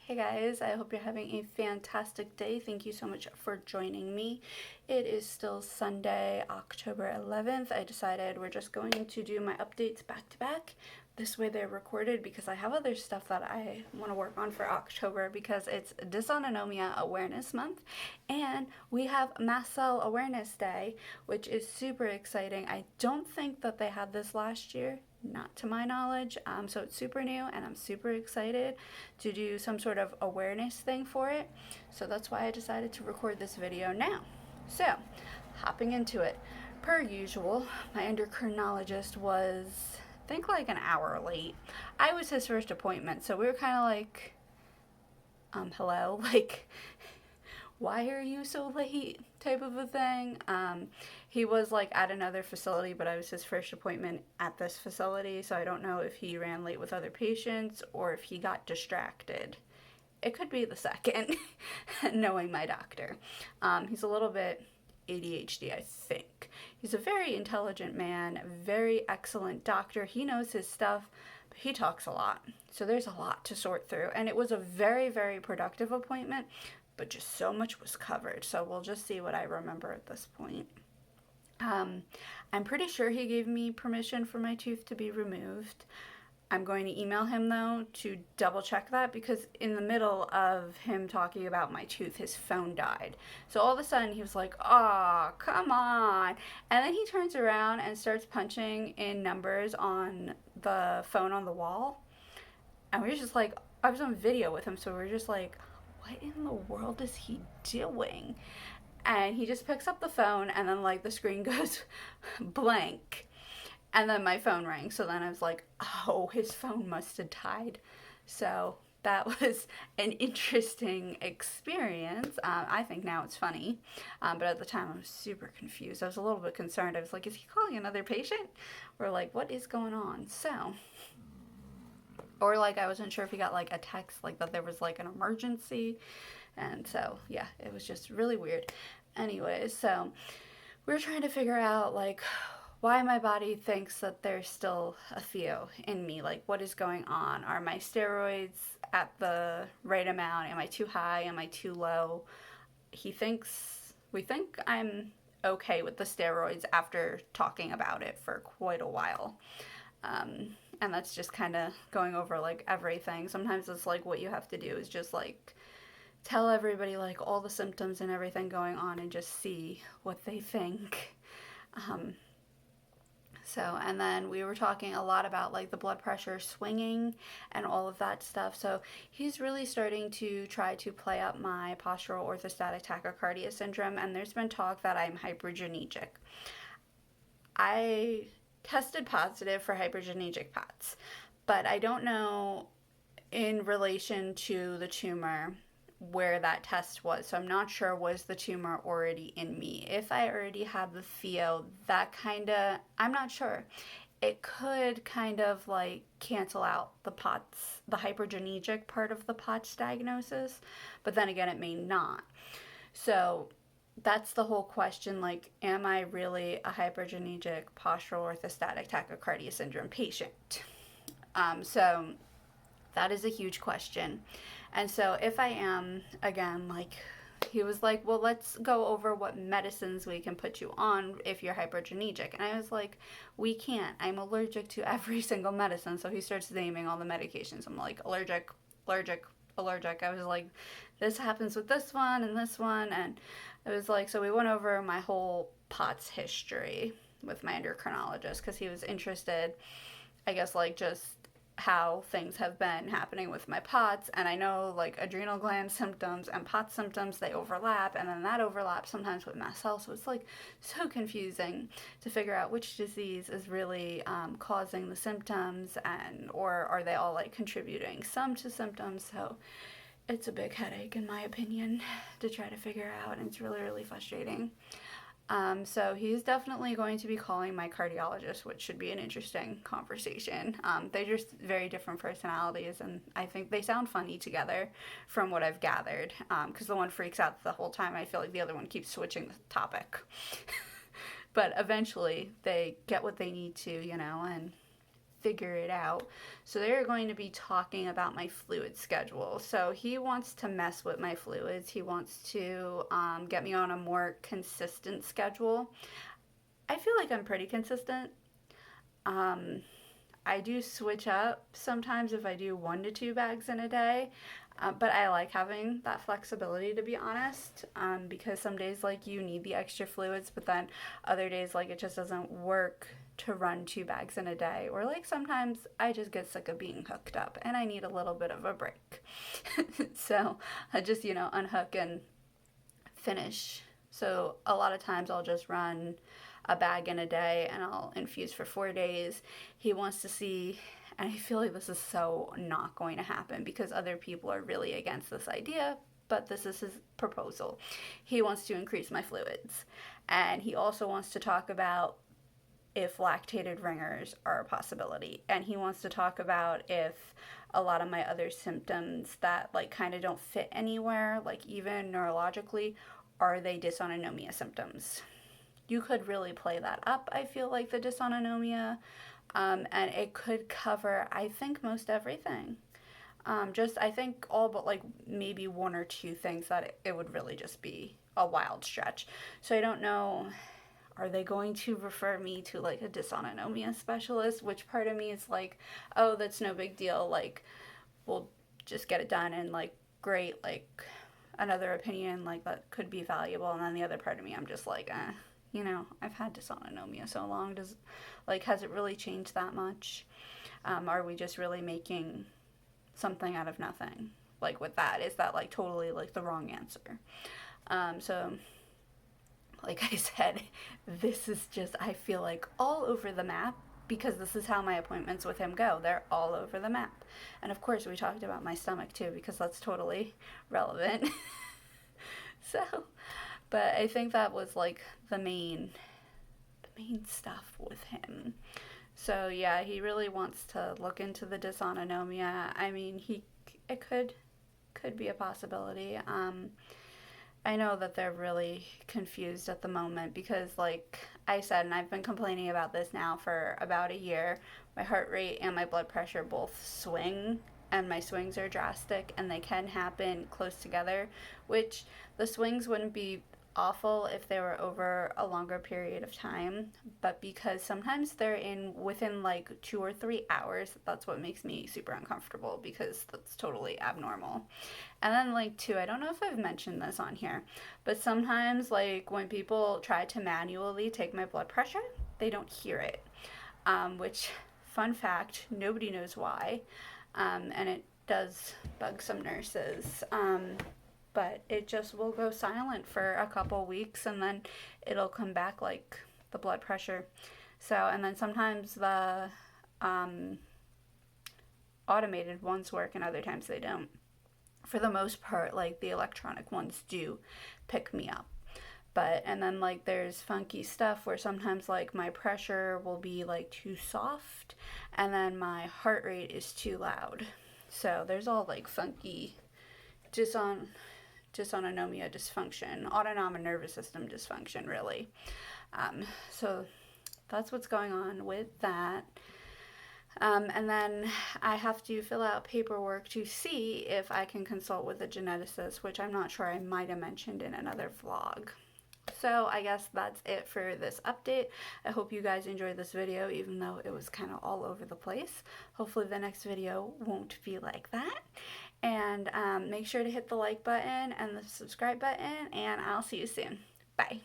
Hey guys, I hope you're having a fantastic day. Thank you so much for joining me. It is still Sunday, October 11th. I decided we're just going to do my updates back to back. This way they're recorded because I have other stuff that I want to work on for October because it's Dysautonomia Awareness Month and we have Mast Cell Awareness Day, which is super exciting. I don't think that they had this last year. Not to my knowledge, so it's super new and I'm super excited to do some sort of awareness thing for it. So that's why I decided to record this video now. So, hopping into it. Per usual, my endocrinologist was, I think, like an hour late. I was his first appointment, so we were kind of like, hello, like, why are you so late type of a thing. He was like at another facility, but I was his first appointment at this facility, so I don't know if he ran late with other patients or if he got distracted. It could be the second, knowing my doctor. He's a little bit ADHD, I think. He's a very intelligent man, very excellent doctor. He knows his stuff, but he talks a lot. So there's a lot to sort through. And it was a very, very productive appointment, but just so much was covered. So we'll just see what I remember at this point. I'm pretty sure he gave me permission for my tooth to be removed. I'm going to email him though to double check that because in the middle of him talking about my tooth, his phone died. So all of a sudden he was like, "Oh, come on." And then he turns around and starts punching in numbers on the phone on the wall. And we were just like, I was on video with him, so we were just like, what in the world is he doing? And he just picks up the phone and then like the screen goes blank and then my phone rang. So then I was like, oh, his phone must have died. So that was an interesting experience. I think now it's funny, but at the time I was super confused. I was a little bit concerned. I was like, is he calling another patient? Or like, what is going on? So, or like I wasn't sure if he got like a text like that there was like an emergency. And so, yeah, it was just really weird. Anyways, so we were trying to figure out like why my body thinks that there's still a theo in me. Like, what is going on? Are my steroids at the right amount? Am I too high? Am I too low? We think I'm okay with the steroids after talking about it for quite a while. And that's just kind of going over like everything. Sometimes it's like what you have to do is just like tell everybody like all the symptoms and everything going on and just see what they think. And then we were talking a lot about like the blood pressure swinging and all of that stuff. So he's really starting to try to play up my postural orthostatic tachycardia syndrome, and there's been talk that I'm hypergenetic. I tested positive for hypogenetic POTS, but I don't know in relation to the tumor where that test was. So I'm not sure, was the tumor already in me? If I already have the theo, that kind of, I'm not sure. It could kind of like cancel out the POTS, the hypergenetic part of the POTS diagnosis, but then again, it may not. So that's the whole question, like, am I really a hypergenetic postural orthostatic tachycardia syndrome patient? So that is a huge question. And so if I am, again, like, he was like, well, let's go over what medicines we can put you on if you're hypergenetic. And I was like, we can't. I'm allergic to every single medicine. So he starts naming all the medications. I'm like, allergic. I was like, this happens with this one and this one. And it was like, so we went over my whole POTS history with my endocrinologist because he was interested, I guess, like just how things have been happening with my POTS. And I know like adrenal gland symptoms and POTS symptoms, they overlap, and then that overlaps sometimes with mast cells. So it's like so confusing to figure out which disease is really causing the symptoms, and or are they all like contributing some to symptoms. So it's a big headache in my opinion to try to figure out, and it's really, really frustrating. So he's definitely going to be calling my cardiologist, which should be an interesting conversation. They're just very different personalities, and I think they sound funny together from what I've gathered, because the one freaks out the whole time. I feel like the other one keeps switching the topic. But eventually they get what they need to, and figure it out. So they're going to be talking about my fluid schedule. So he wants to mess with my fluids. He wants to get me on a more consistent schedule. I feel like I'm pretty consistent. I do switch up sometimes if I do 1 to 2 bags in a day, but I like having that flexibility, to be honest, because some days like you need the extra fluids, but then other days like it just doesn't work to run 2 bags in a day, or like sometimes I just get sick of being hooked up and I need a little bit of a break. So I just, unhook and finish. So a lot of times I'll just run a bag in a day and I'll infuse for 4 days. He wants to see, and I feel like this is so not going to happen because other people are really against this idea, but this is his proposal. He wants to increase my fluids, and he also wants to talk about if lactated ringers are a possibility, and he wants to talk about if a lot of my other symptoms that like kind of don't fit anywhere, like even neurologically, are they dysautonomia symptoms. You could really play that up, I feel like, the dysautonomia, and it could cover, I think, most everything. I think all but like maybe 1 or 2 things that it would really just be a wild stretch. So I don't know, are they going to refer me to like a dysautonomia specialist? Which part of me is like, oh, that's no big deal, like, we'll just get it done, and like, great, like, another opinion, like, that could be valuable. And then the other part of me, I'm just like, I've had dysautonomia so long. Has it really changed that much? Are we just really making something out of nothing? Like with that, is that like totally like the wrong answer? So like I said, this is just, I feel like, all over the map because this is how my appointments with him go. They're all over the map. And of course we talked about my stomach too because that's totally relevant. So, but I think that was like the main stuff with him. So yeah, he really wants to look into the dysautonomia. I mean, it could be a possibility. I know that they're really confused at the moment because, like I said, and I've been complaining about this now for about a year, my heart rate and my blood pressure both swing, and my swings are drastic, and they can happen close together, which the swings wouldn't be awful if they were over a longer period of time, but because sometimes they're within like 2 or 3 hours, that's what makes me super uncomfortable because that's totally abnormal. And then like too, I don't know if I've mentioned this on here, but sometimes like when people try to manually take my blood pressure, they don't hear it, which, fun fact, nobody knows why, and it does bug some nurses. But it just will go silent for a couple weeks and then it'll come back, like the blood pressure. So, and then sometimes the automated ones work and other times they don't. For the most part, like the electronic ones do pick me up. But, and then like there's funky stuff where sometimes like my pressure will be like too soft and then my heart rate is too loud. So there's all like funky dysautonomia dysfunction, autonomic nervous system dysfunction, really. So that's what's going on with that. And then I have to fill out paperwork to see if I can consult with a geneticist, which I'm not sure, I might have mentioned in another vlog. So I guess that's it for this update. I hope you guys enjoyed this video, even though it was kind of all over the place. Hopefully the next video won't be like that. And make sure to hit the like button and the subscribe button, and I'll see you soon. Bye.